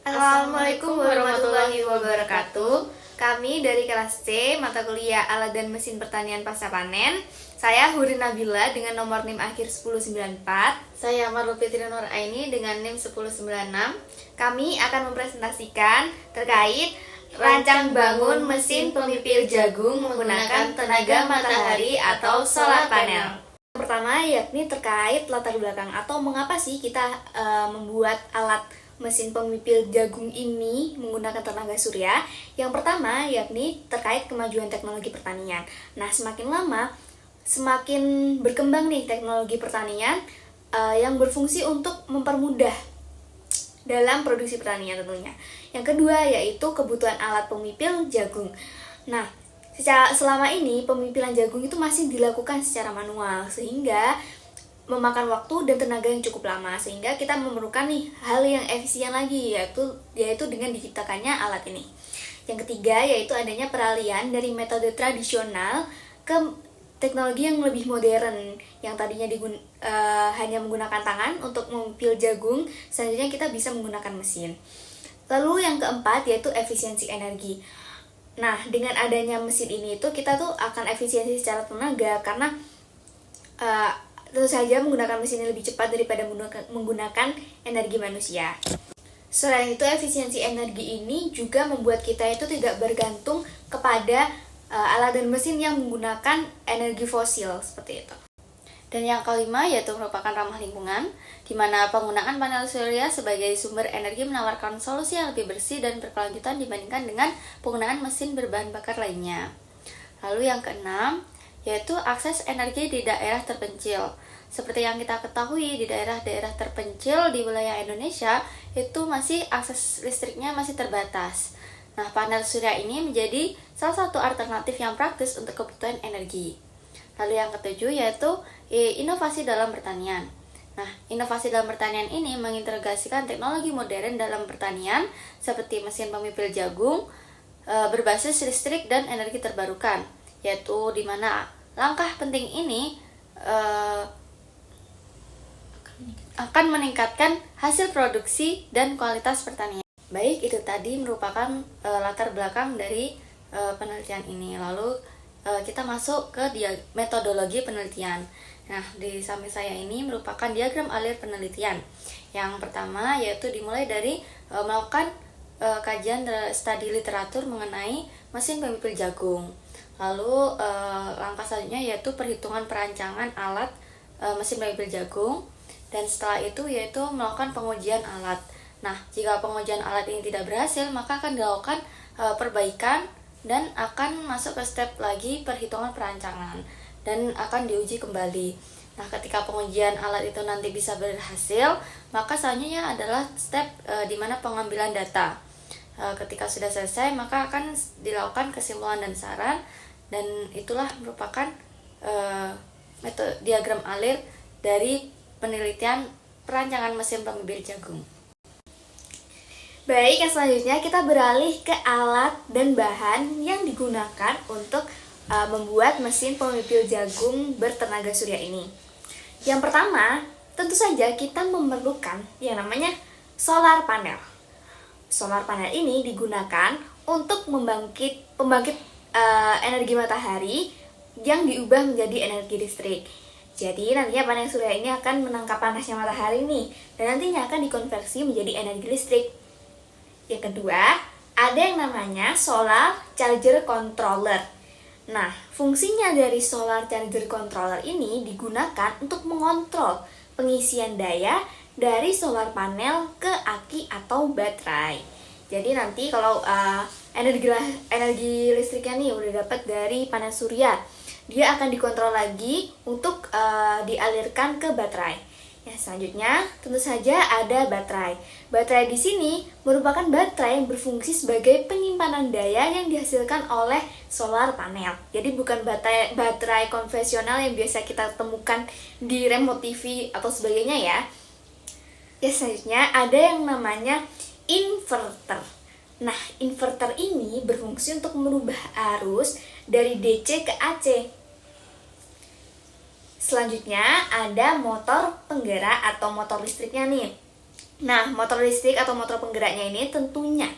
Assalamualaikum warahmatullahi wabarakatuh. Kami dari kelas C, mata kuliah Alat dan Mesin Pertanian Pasca Panen. Saya Hurin Nabila dengan nomor NIM akhir 1094. Saya Marlu Fitri Nur Aini dengan NIM 1096. Kami akan mempresentasikan terkait rancang bangun mesin pemipil jagung menggunakan tenaga matahari atau solar panel. Yang pertama yakni terkait latar belakang atau mengapa sih kita membuat alat mesin pemipil jagung ini menggunakan tenaga surya. Yang pertama yakni terkait kemajuan teknologi pertanian. Nah, semakin lama semakin berkembang nih teknologi pertanian yang berfungsi untuk mempermudah dalam produksi pertanian tentunya. Yang kedua yaitu kebutuhan alat pemipil jagung. Nah, selama ini pemipilan jagung itu masih dilakukan secara manual sehingga memakan waktu dan tenaga yang cukup lama, sehingga kita memerlukan nih hal yang efisien lagi yaitu dengan diciptakannya alat ini. Yang ketiga yaitu adanya peralihan dari metode tradisional ke teknologi yang lebih modern, yang tadinya hanya menggunakan tangan untuk memipil jagung, selanjutnya kita bisa menggunakan mesin. Lalu yang keempat yaitu efisiensi energi. Nah, dengan adanya mesin ini kita tuh akan efisiensi secara tenaga karena tentu saja menggunakan mesin yang lebih cepat daripada menggunakan energi manusia. Selain itu, efisiensi energi ini juga membuat kita itu tidak bergantung kepada alat dan mesin yang menggunakan energi fosil seperti itu. Dan yang kelima yaitu merupakan ramah lingkungan, di mana penggunaan panel surya sebagai sumber energi menawarkan solusi yang lebih bersih dan berkelanjutan dibandingkan dengan penggunaan mesin berbahan bakar lainnya. Lalu yang keenam yaitu akses energi di daerah terpencil. Seperti yang kita ketahui, di daerah-daerah terpencil di wilayah Indonesia itu masih akses listriknya masih terbatas. Nah, panel surya ini menjadi salah satu alternatif yang praktis untuk kebutuhan energi. Lalu yang ketujuh yaitu inovasi dalam pertanian. Nah, inovasi dalam pertanian ini mengintegrasikan teknologi modern dalam pertanian seperti mesin pemipil jagung berbasis listrik dan energi terbarukan, yaitu di mana langkah penting ini akan meningkatkan hasil produksi dan kualitas pertanian. Baik, itu tadi merupakan latar belakang dari penelitian ini. Lalu kita masuk ke metodologi penelitian. Nah, di samping saya ini merupakan diagram alir penelitian. Yang pertama yaitu dimulai dari melakukan kajian studi literatur mengenai mesin pemipil jagung. Lalu langkah selanjutnya yaitu perhitungan perancangan alat mesin pemipil jagung, dan setelah itu yaitu melakukan pengujian alat. Nah, jika pengujian alat ini tidak berhasil, maka akan dilakukan perbaikan dan akan masuk ke step lagi perhitungan perancangan dan akan diuji kembali. Nah, ketika pengujian alat itu nanti bisa berhasil, maka selanjutnya adalah step di mana pengambilan data. Ketika sudah selesai, maka akan dilakukan kesimpulan dan saran, dan itulah merupakan metode diagram alir dari penelitian perancangan mesin pemipil jagung. Baik, yang selanjutnya kita beralih ke alat dan bahan yang digunakan untuk membuat mesin pemipil jagung bertenaga surya ini. Yang pertama, tentu saja kita memerlukan yang namanya solar panel. Solar panel ini digunakan untuk pembangkit energi matahari yang diubah menjadi energi listrik. Jadi nantinya panel surya ini akan menangkap panasnya matahari nih, dan nantinya akan dikonversi menjadi energi listrik. Yang kedua, ada yang namanya solar charger controller. Nah, fungsinya dari solar charger controller ini digunakan untuk mengontrol pengisian daya dari solar panel ke aki atau baterai. Jadi nanti kalau energi listriknya nih udah dapat dari panel surya, dia akan dikontrol lagi untuk dialirkan ke baterai. Ya, selanjutnya tentu saja ada baterai. Baterai di sini merupakan baterai yang berfungsi sebagai penyimpanan daya yang dihasilkan oleh solar panel. Jadi bukan baterai konvensional yang biasa kita temukan di remote TV atau sebagainya ya. Ya, selanjutnya ada yang namanya inverter. Nah, inverter ini berfungsi untuk merubah arus dari DC ke AC. Selanjutnya ada motor penggerak atau motor listriknya nih. Nah, motor listrik atau motor penggeraknya ini tentunya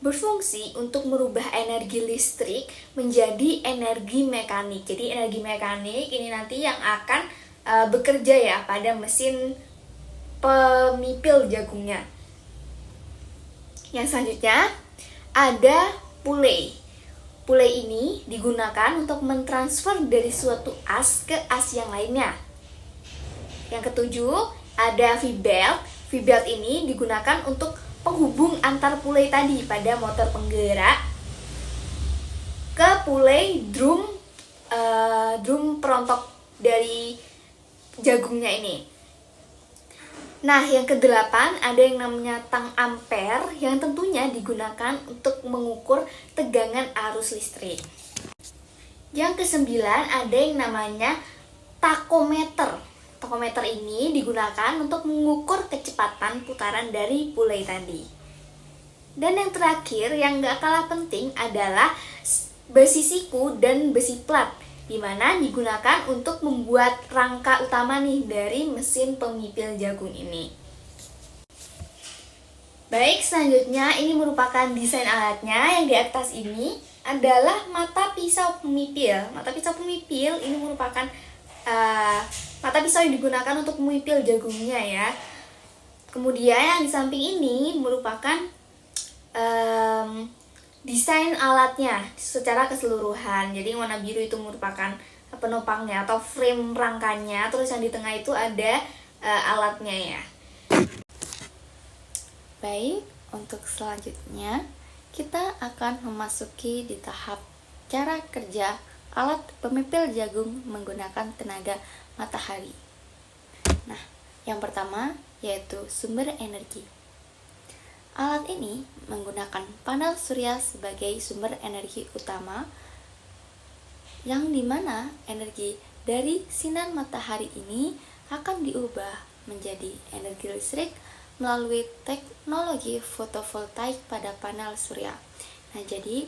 berfungsi untuk merubah energi listrik menjadi energi mekanik. Jadi energi mekanik ini nanti yang akan bekerja ya pada mesin pemipil jagungnya. Yang selanjutnya ada pulei. Pulei ini digunakan untuk mentransfer dari suatu as ke as yang lainnya. Yang ketujuh ada V-belt. V-belt ini digunakan untuk penghubung antar pulei tadi pada motor penggerak ke pulei drum perontok dari jagungnya ini. Nah, yang kedelapan ada yang namanya tang ampere yang tentunya digunakan untuk mengukur tegangan arus listrik. Yang kesembilan ada yang namanya takometer. Takometer ini digunakan untuk mengukur kecepatan putaran dari pulei tadi. Dan yang terakhir yang gak kalah penting adalah besi siku dan besi plat, di mana digunakan untuk membuat rangka utama nih dari mesin pemipil jagung ini. Baik, selanjutnya ini merupakan desain alatnya. Yang di atas ini adalah mata pisau pemipil. Mata pisau pemipil ini merupakan mata pisau yang digunakan untuk memipil jagungnya ya. Kemudian yang di samping ini merupakan desain alatnya secara keseluruhan. Jadi yang warna biru itu merupakan penopangnya atau frame rangkanya. Terus yang di tengah itu ada alatnya ya. Baik, untuk selanjutnya kita akan memasuki di tahap cara kerja alat pemipil jagung menggunakan tenaga matahari. Nah, yang pertama yaitu sumber energi. Alat ini menggunakan panel surya sebagai sumber energi utama, yang dimana energi dari sinar matahari ini akan diubah menjadi energi listrik melalui teknologi fotovoltaik pada panel surya. Nah, jadi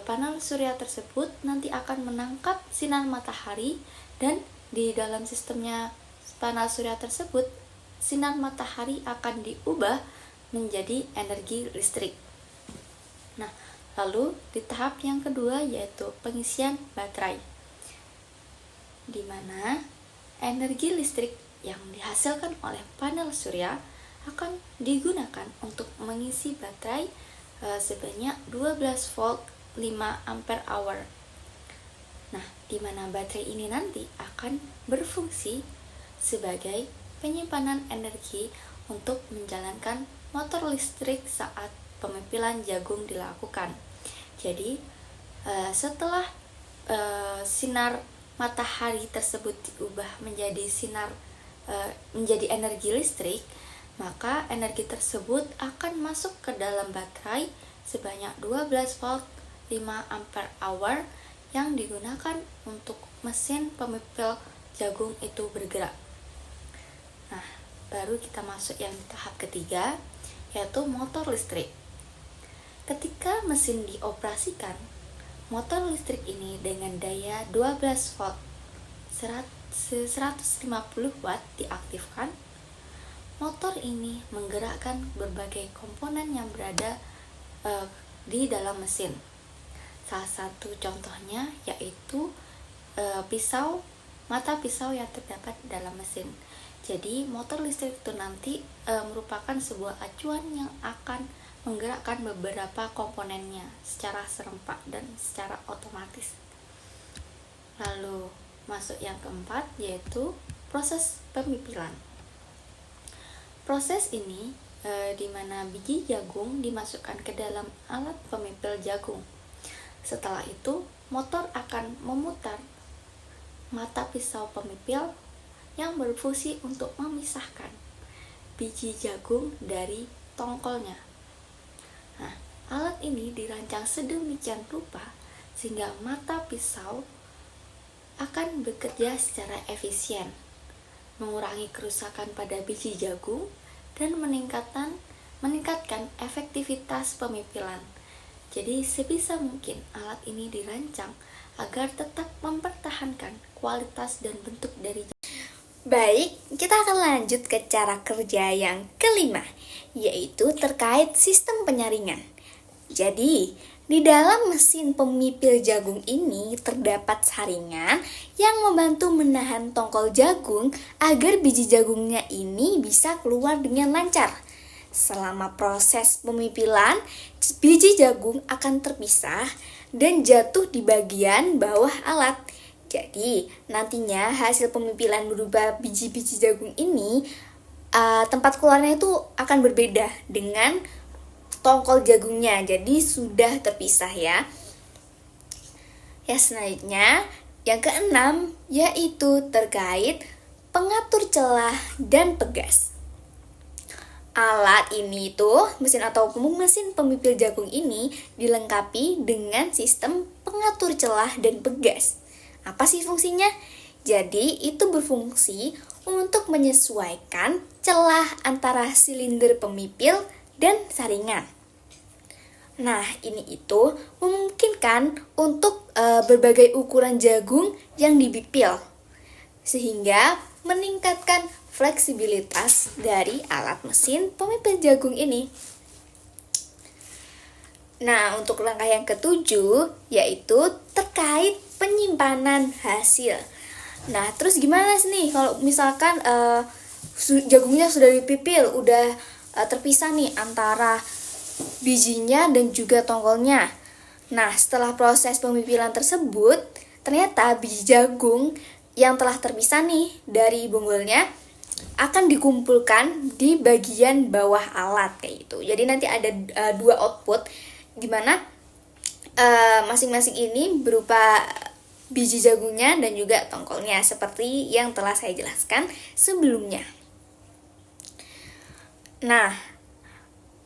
panel surya tersebut nanti akan menangkap sinar matahari, dan di dalam sistemnya panel surya tersebut sinar matahari akan diubah menjadi energi listrik. Nah, lalu di tahap yang kedua yaitu pengisian baterai, di mana energi listrik yang dihasilkan oleh panel surya akan digunakan untuk mengisi baterai sebanyak 12 volt 5 ampere hour. Nah, di mana baterai ini nanti akan berfungsi sebagai penyimpanan energi untuk menjalankan motor listrik saat pemipilan jagung dilakukan. Jadi, setelah sinar matahari tersebut diubah menjadi menjadi energi listrik, maka energi tersebut akan masuk ke dalam baterai sebanyak 12 volt 5 ampere hour yang digunakan untuk mesin pemipil jagung itu bergerak. Nah, baru kita masuk yang tahap ketiga yaitu motor listrik. Ketika mesin dioperasikan, motor listrik ini dengan daya 12 volt 150 watt diaktifkan. Motor ini menggerakkan berbagai komponen yang berada di dalam mesin. Salah satu contohnya yaitu mata pisau yang terdapat dalam mesin. Jadi motor listrik itu nanti merupakan sebuah acuan yang akan menggerakkan beberapa komponennya secara serempak dan secara otomatis. Lalu masuk yang keempat yaitu proses pemipilan. Proses ini di mana biji jagung dimasukkan ke dalam alat pemipil jagung. Setelah itu, motor akan memutar mata pisau pemipil yang berfungsi untuk memisahkan biji jagung dari tongkolnya. Nah, alat ini dirancang sedemikian rupa sehingga mata pisau akan bekerja secara efisien, mengurangi kerusakan pada biji jagung, dan meningkatkan efektivitas pemipilan. Jadi sebisa mungkin alat ini dirancang agar tetap mempertahankan kualitas dan bentuk dari jagung. Baik, kita akan lanjut ke cara kerja yang kelima, yaitu terkait sistem penyaringan. Jadi, di dalam mesin pemipil jagung ini terdapat saringan yang membantu menahan tongkol jagung agar biji jagungnya ini bisa keluar dengan lancar. Selama proses pemipilan, biji jagung akan terpisah dan jatuh di bagian bawah alat. Jadi, nantinya hasil pemipilan berupa biji-biji jagung ini tempat keluarnya itu akan berbeda dengan tongkol jagungnya. Jadi sudah terpisah ya. Ya, selanjutnya yang keenam yaitu terkait pengatur celah dan pegas. Alat ini tuh, mesin atau mesin pemipil jagung ini dilengkapi dengan sistem pengatur celah dan pegas. Apa sih fungsinya? Jadi, itu berfungsi untuk menyesuaikan celah antara silinder pemipil dan saringan. Nah, ini itu memungkinkan untuk berbagai ukuran jagung yang dipipil, sehingga meningkatkan fleksibilitas dari alat mesin pemipil jagung ini. Nah, untuk langkah yang ketujuh, yaitu terkait penyimpanan hasil. Nah, terus gimana sih nih kalau misalkan jagungnya sudah dipipil, udah terpisah nih antara bijinya dan juga tongkolnya. Nah, setelah proses pemipilan tersebut, ternyata biji jagung yang telah terpisah nih dari bonggolnya akan dikumpulkan di bagian bawah alat kayak gitu. Jadi nanti ada dua output di mana masing-masing ini berupa biji jagungnya dan juga tongkolnya seperti yang telah saya jelaskan sebelumnya. Nah,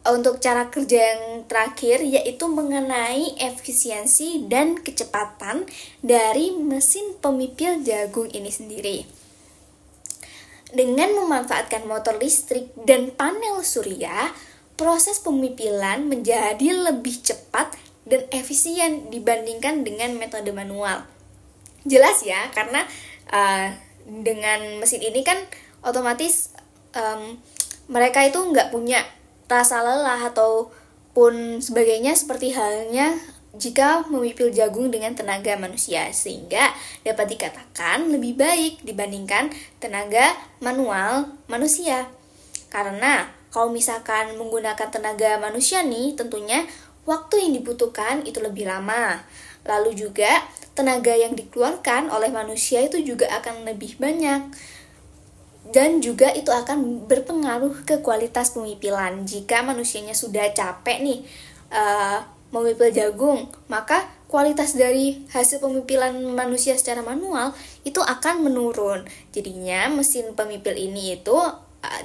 untuk cara kerja yang terakhir yaitu mengenai efisiensi dan kecepatan dari mesin pemipil jagung ini sendiri. Dengan memanfaatkan motor listrik dan panel surya, proses pemipilan menjadi lebih cepat dan efisien dibandingkan dengan metode manual. Jelas ya, karena dengan mesin ini kan otomatis mereka itu nggak punya rasa lelah ataupun sebagainya seperti halnya jika memipil jagung dengan tenaga manusia, sehingga dapat dikatakan lebih baik dibandingkan tenaga manual manusia. Karena kalau misalkan menggunakan tenaga manusia nih, tentunya waktu yang dibutuhkan itu lebih lama. Lalu juga tenaga yang dikeluarkan oleh manusia itu juga akan lebih banyak. Dan juga itu akan berpengaruh ke kualitas pemipilan. Jika manusianya sudah capek nih memipil jagung, maka kualitas dari hasil pemipilan manusia secara manual itu akan menurun. Jadinya mesin pemipil ini itu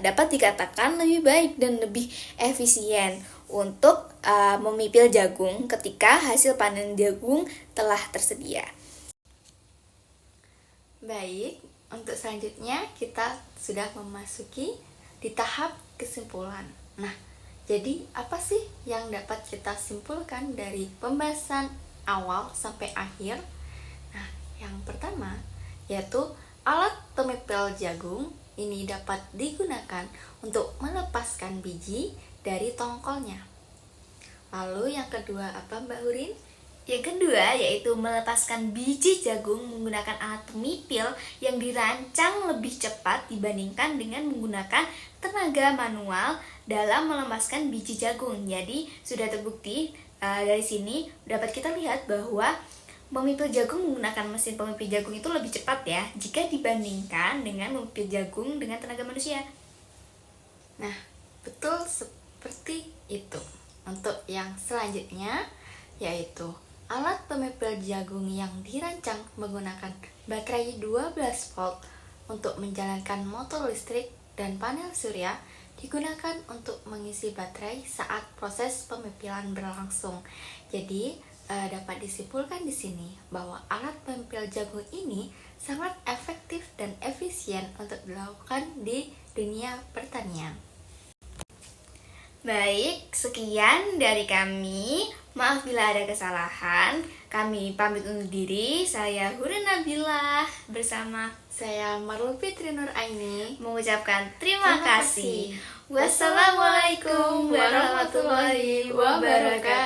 dapat dikatakan lebih baik dan lebih efisien untuk memipil jagung ketika hasil panen jagung telah tersedia. Baik, untuk selanjutnya kita sudah memasuki di tahap kesimpulan. Nah, jadi apa sih yang dapat kita simpulkan dari pembahasan awal sampai akhir? Nah, yang pertama yaitu alat pemipil jagung ini dapat digunakan untuk melepaskan biji dari tongkolnya. Lalu yang kedua apa Mbak Hurin? Yang kedua yaitu melepaskan biji jagung menggunakan alat pemipil yang dirancang lebih cepat dibandingkan dengan menggunakan tenaga manual dalam melepaskan biji jagung. Jadi sudah terbukti dari sini dapat kita lihat bahwa memipil jagung menggunakan mesin pemipil jagung itu lebih cepat ya jika dibandingkan dengan memipil jagung dengan tenaga manusia. Nah, betul seperti itu. Untuk yang selanjutnya yaitu alat pemipil jagung yang dirancang menggunakan baterai 12 volt untuk menjalankan motor listrik dan panel surya digunakan untuk mengisi baterai saat proses pemipilan berlangsung. Jadi dapat disimpulkan di sini bahwa alat pemipil jagung ini sangat efektif dan efisien untuk dilakukan di dunia pertanian. Baik, sekian dari kami. Maaf bila ada kesalahan. Kami pamit undur diri. Saya Hurin Nabilah bersama Saya Marlu Fitri Nur Aini mengucapkan terima Terima kasih. kasih. Wassalamualaikum warahmatullahi wabarakatuh.